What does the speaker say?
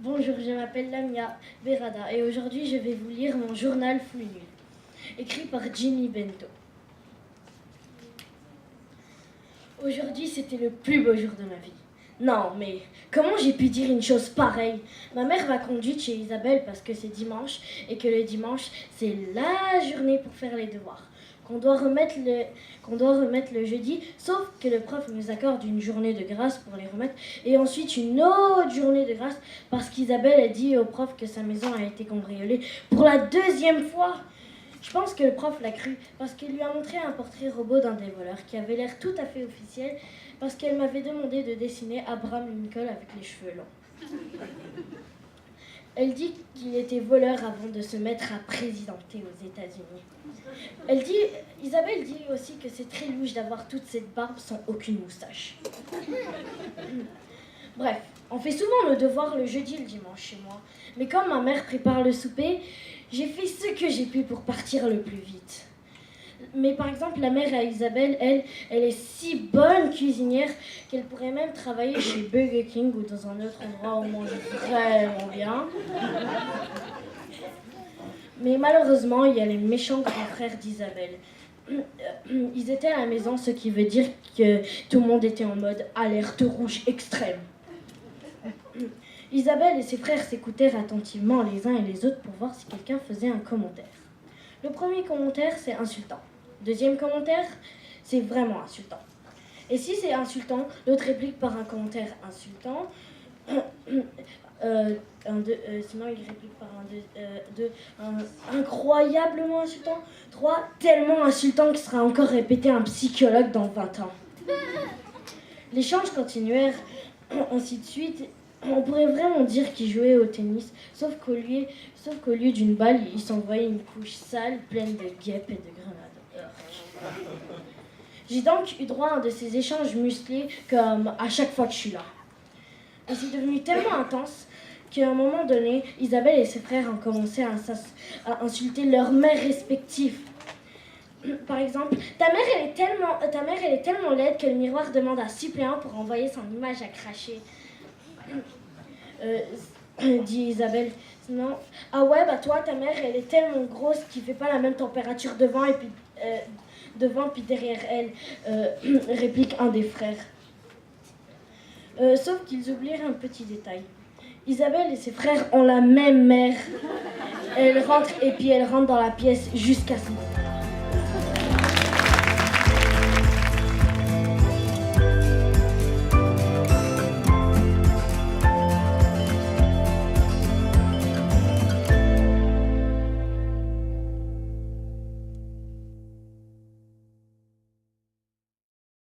Bonjour, je m'appelle Lamia Berada et aujourd'hui je vais vous lire mon journal full nul, écrit par Jimmy Bento. Aujourd'hui c'était le plus beau jour de ma vie. Non, mais comment j'ai pu dire une chose pareille? Ma mère m'a conduite chez Isabelle parce que c'est dimanche et que le dimanche c'est la journée pour faire les devoirs. Qu'on doit remettre le jeudi, sauf que le prof nous accorde une journée de grâce pour les remettre et ensuite une autre journée de grâce parce qu'Isabelle a dit au prof que sa maison a été cambriolée pour la deuxième fois. Je pense que le prof l'a cru parce qu'il lui a montré un portrait robot d'un des voleurs qui avait l'air tout à fait officiel parce qu'elle m'avait demandé de dessiner Abraham Lincoln avec les cheveux longs. Elle dit qu'il était voleur avant de se mettre à présidenter aux États-Unis. Isabelle dit aussi que c'est très louche d'avoir toute cette barbe sans aucune moustache. Bref, on fait souvent le devoir le jeudi et le dimanche chez moi. Mais quand ma mère prépare le souper, j'ai fait ce que j'ai pu pour partir le plus vite. Mais par exemple, la mère à Isabelle, elle est si bonne cuisinière qu'elle pourrait même travailler chez Burger King ou dans un autre endroit où on mange vraiment bien. Mais malheureusement, il y a les méchants grands frères d'Isabelle. Ils étaient à la maison, ce qui veut dire que tout le monde était en mode alerte rouge extrême. Isabelle et ses frères s'écoutèrent attentivement les uns et les autres pour voir si quelqu'un faisait un commentaire. Le premier commentaire, c'est insultant. Deuxième commentaire, c'est vraiment insultant. Et si c'est insultant, l'autre réplique par un commentaire insultant. Sinon, il réplique par un incroyablement insultant. 3, tellement insultant qu'il sera encore répété à un psychologue dans 20 ans. L'échange continuèrent ainsi de suite. On pourrait vraiment dire qu'ils jouaient au tennis, sauf qu'au lieu d'une balle, ils s'envoyaient une couche sale pleine de guêpes et de grenades. J'ai donc eu droit à un de ces échanges musclés comme à chaque fois que je suis là. Et c'est devenu tellement intense qu'à un moment donné, Isabelle et ses frères ont commencé à insulter leurs mères respectives. Par exemple, ta mère elle est tellement laide que le miroir demande un suppléant pour envoyer son image à cracher. Dit Isabelle. Sinon, ah ouais, bah toi, ta mère, elle est tellement grosse qu'il fait pas la même température devant et puis derrière elle, réplique un des frères. Sauf qu'ils oublièrent un petit détail. Isabelle et ses frères ont la même mère. Elle rentre dans la pièce jusqu'à ce moment.